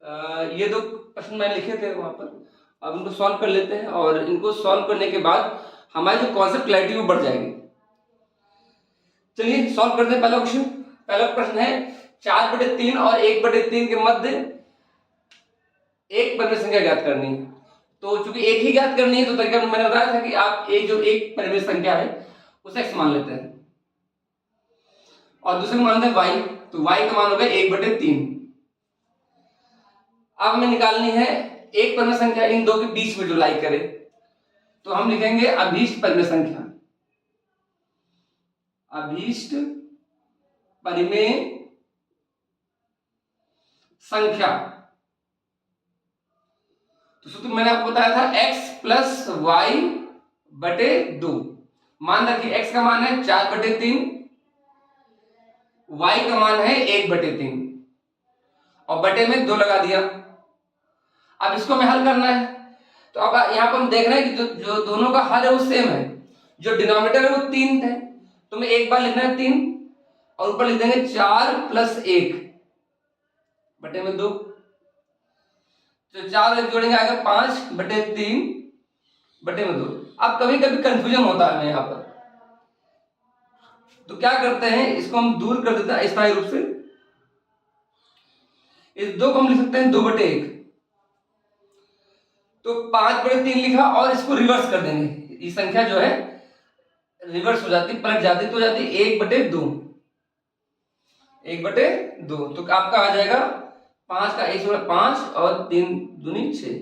ये दो प्रश्न मैंने लिखे थे वहाँ पर, अब इनको सॉल्व कर लेते हैं और इनको सॉल्व करने के बाद हमारी जो कॉन्सेप्ट क्लैरिटी वो बढ़ जाएगी। चलिए सॉल्व करते हैं पहला क्वेश्चन। पहला प्रश्न है 4/3 और 1/3 के मध्य एक परिमेय संख्या ज्ञात करनी है। तो चूंकि एक ही ज्ञात करनी है तो तरीका मैंने बताया था कि आप एक परिमेय संख्या है उसे x मान लेते हैं और दूसरे को मानते हैं y, तो y का मान होगा 1/3। अब हमें निकालनी है एक परिमेय संख्या इन दो के बीच में जो लाई करे, तो हम लिखेंगे अभीष्ट परिमेय संख्या। अभीष्ट परिमेय संख्या, तो सूत्र मैंने आपको बताया था x प्लस वाई बटे 2। मान रखिए x का मान है 4/3, y का मान है 1/3 और बटे में 2 लगा दिया। अब इसको हमें हल करना है, तो अब यहां पर हम देख रहे हैं कि जो दोनों का हल है वो सेम है। जो डिनोमिनेटर है वो 3 थे, तो मैं एक बार लिखना है 3 और ऊपर लिख देंगे 4 + 1 बटे में 2। तो 4 1 जोड़ेंगे आएगा 5/3 बटे में 2। अब कभी कभी कंफ्यूजन होता है यहाँ पर, तो क्या करते हैं इसको हम दूर कर देते हैं स्थायी रूप से। इस 2 को हम लिख सकते हैं 2/1, तो 5/3 लिखा और इसको रिवर्स कर देंगे। ये संख्या जो है रिवर्स हो जाती, पलट जाती, तो हो जाती 1/2। 1/2 तो आपका आ जाएगा 5 का 1 5 और 3 दूनी 6।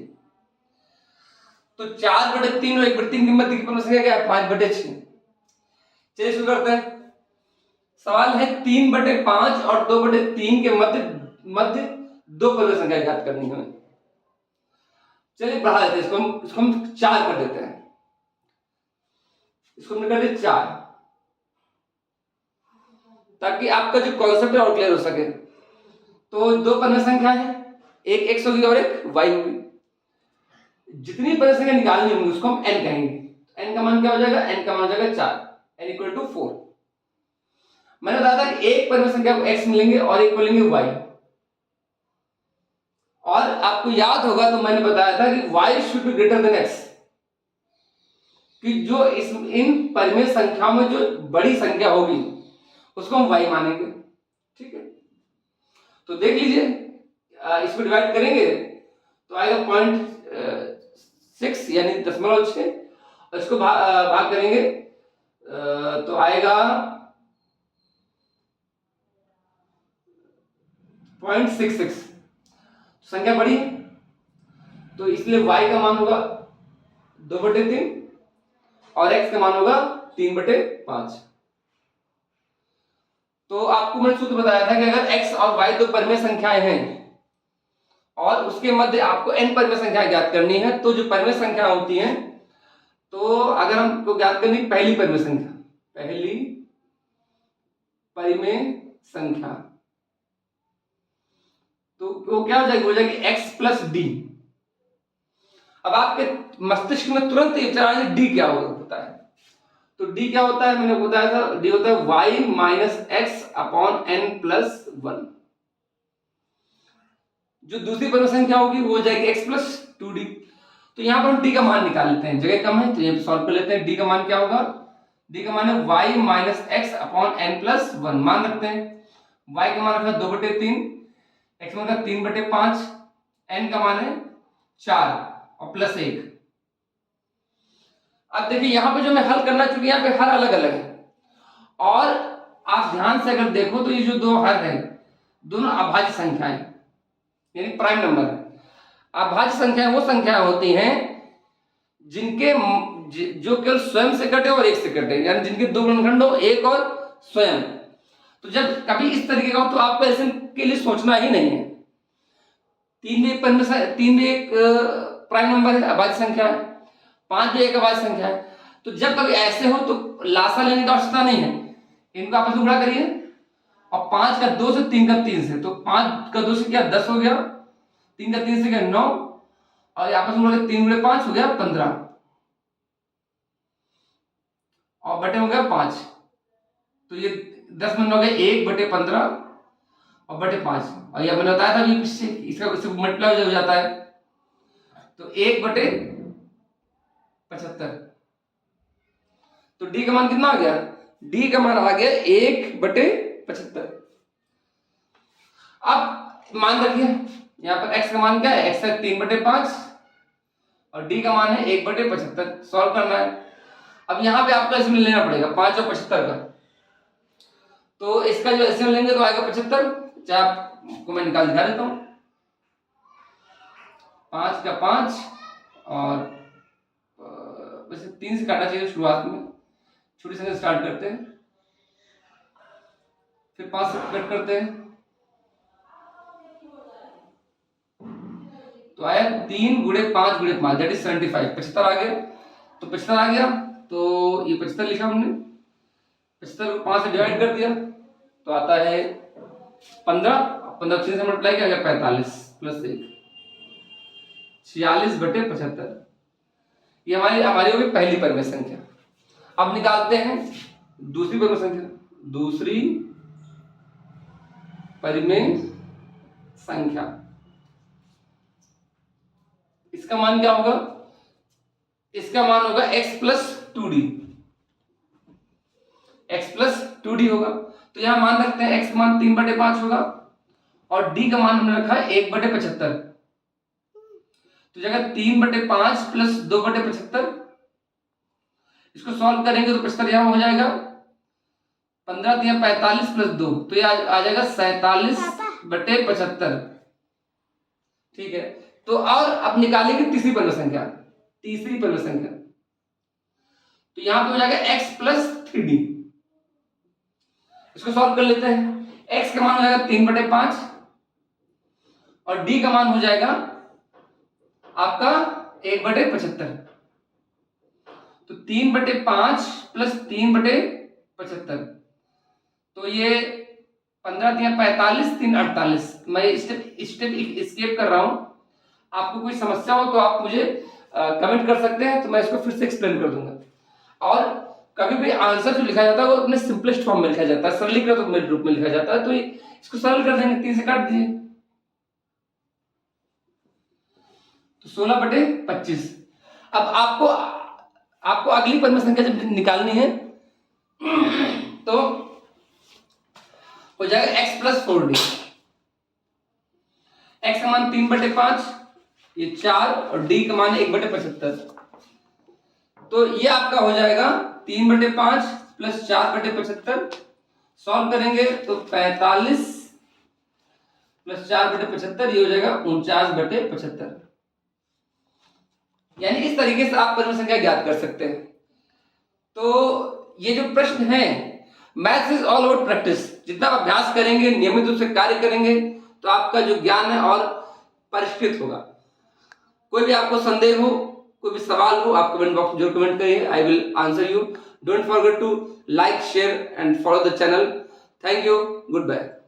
तो 4/3 और 1/3 की मध्य की परिमेय संख्या क्या है? 5/6। चलिए शुरू करते हैं। सवाल है 3/5 और 2/3 के मध्य दो परिमेय संख्या ज्ञात करनी है। चलिए बढ़ा देते हैं, इसको हम 4 कर देते हैं। इसको हमने कर दिया 4, ताकि आपका जो कॉन्सेप्ट है और क्लियर हो सके। तो दो परिमेय संख्या है, एक x होगी और एक y होगी। जितनी परिमेय संख्या निकालनी होगी उसको हम n कहेंगे। n का मान क्या हो जाएगा? n का मान हो जाएगा 4, n = 4। मैंने बताया था कि एक परिमेय संख्या को x मिलेंगे और एक को लेंगे y। और आपको याद होगा तो मैंने बताया था कि y should be greater than x, कि जो इन परिमेय संख्याओं में जो बड़ी संख्या होगी उसको हम y मानेंगे। ठीक है, तो देख लीजिए, इसको डिवाइड करेंगे तो आएगा 0.6 यानी 0.6, और इसको भाग करेंगे तो आएगा 0.66। संख्या बड़ी है तो इसलिए y का मान होगा 2/3 और x का मान होगा 3/5। तो आपको मैंने सूत्र बताया था कि अगर x और y दो परिमेय संख्याएं हैं और उसके मध्य आपको n परिमेय संख्या ज्ञात करनी है, तो जो परिमेय संख्या होती हैं, तो अगर हमको ज्ञात करनी पहली परिमेय संख्या, तो वो क्या हो जाएगी? हो जाएगी x + d। अब आपके मस्तिष्क में तुरंत ये विचार आएगा d क्या होता है। तो d क्या होता है? मैंने बताया था d होता है y - x/n + 1। जो दूसरी परिमेय संख्या होगी वो हो जाएगी x + 2d। तो यहां पर हम d का मान निकाल लेते हैं, जगह कम है तो ये सॉल्व कर लेते हैं। d का मान क्या होगा? d का मान है y - x/n + 1। मान रखते हैं y का मान रखा 2/3, x मान रखा 3/5, n का मान है 4 और +1। अब देखिए यहां पे जो मैं हल करना, चूंकि यहां पे हर अलग अलग है और आप ध्यान से अगर देखो तो ये जो दो हर है दोनों अभाज्य संख्याएं यानी प्राइम नंबर है। अभाज्य संख्याएं वो संख्याएं होती हैं जिनके जो केवल स्वयं से कटे और एक से कटे, यानी जिनके दो गुणनखंड हो, एक और स्वयं। तो जब कभी इस तरीके का हो तो आपको ऐसे के लिए सोचना ही नहीं है। 3 भी एक प्राइम नंबर है, अभाज्य संख्या है। 5 भी एक अभाज्य संख्या है। तो जब कभी ऐसे हो तो लासा लेने की आवश्यकता नहीं है, इनको आपस में गुणा करिए और 5 का 2 से, 3 का 3 से, तो 5 का 2 से क्या 10 हो गया, 3 का 3 से क्या 9, और आपस में गुणा 3 × 5 हो गया 15 और बटे हो गया 5। तो ये 10 में हो गया 1/15 और बटे 5। और ये मैंने बताया था अभी पीछे, इसका मल्टीप्लाई हो जाता है तो 1/75। तो डी का मान कितना आ गया? डी का मान आ गया 1/75। अब मान रखिए यहाँ पर x का मान क्या है? x है 3/5 और d का मान है 1/75। सॉल्व करना है। अब यहाँ पे आपको इसमें लेना पड़ेगा 5 और 75 का, तो इसका जो इसमें लेंगे तो आएगा 75। चाहे आपको मैं निकाल दिखा देता हूँ। 5 का 5 और वैसे 3 से काटना चाहिए शुरुआत में, छोटी संख्या स्टार्ट करते हैं, फिर 5 से कट करते हैं तो आया 3 गुणे 5 गुणे 5 दैट इज 75। 75 आ गया। तो 75 आ गया तो ये 75 लिखा हमने, 75 को 5 से डिवाइड कर दिया तो आता है 15। 15 से मल्टीप्लाई किया गया 45 प्लस 1 46/75। ये हमारी होगी पहली परिमेय संख्या। अब निकालते हैं दूसरी परिमेय संख्या। दूसरी परिमेय संख्या, इसका मान क्या होगा? इसका मान होगा x plus 2d। x plus 2d होगा। तो यहां मान रखते हैं x का मान 3/5 होगा और d का मान हमने रखा है 1/75। तो जगह 3/5 प्लस 2/75, इसको सॉल्व करेंगे तो 75 यहां हो जाएगा, 15 या 45 प्लस 2 तो ये आ जाएगा 47/75। ठीक है। तो और अब निकालेंगे तीसरी परिमेय संख्या। तीसरी परिमेय संख्या तो यहां पे हो जाएगा x प्लस 3d। इसको सॉल्व कर लेते हैं। x का मान हो जाएगा 3/5 और d का मान हो जाएगा आपका 1/75। तो 3/5 प्लस 3/75 तो ये 15 या 45 3 48। मैं स्टेप स्केप कर रहा हूं। आपको कोई समस्या हो तो आप मुझे कमेंट कर सकते हैं, तो मैं इसको फिर से एक्सप्लेन कर दूंगा। और कभी भी आंसर जो लिखा जाता है वो अपने सिंपलेस्ट फॉर्म में लिखा जाता है, सरलीकृत रूप में लिखा जाता है। तो इसको सरल कर देंगे, 3 से काट दीजिए तो 16/25। अब आपको अगली परिमेय संख्या जब निकालनी है तो हो जाएगा x प्लस 4d। x का मान 3/5, ये 4 और d का मान 1/75। तो ये आपका हो जाएगा 3/5 प्लस 4/75। सॉल्व करेंगे तो 45 प्लस 4/75 ये हो जाएगा 49/75। यानी इस तरीके से आप परिमेय संख्या ज्ञात कर सकते हैं। तो ये जो प्रश्न है, maths is all about practice. जितना आप अभ्यास करेंगे, नियमित रूप से कार्य करेंगे तो आपका जो ज्ञान है और परिष्कृत होगा। कोई भी आपको संदेह हो, कोई भी सवाल हो, आप कमेंट बॉक्स में जरूर कमेंट करिए। I will answer you. Don't forget to like, share and follow the channel. Thank you. Good bye.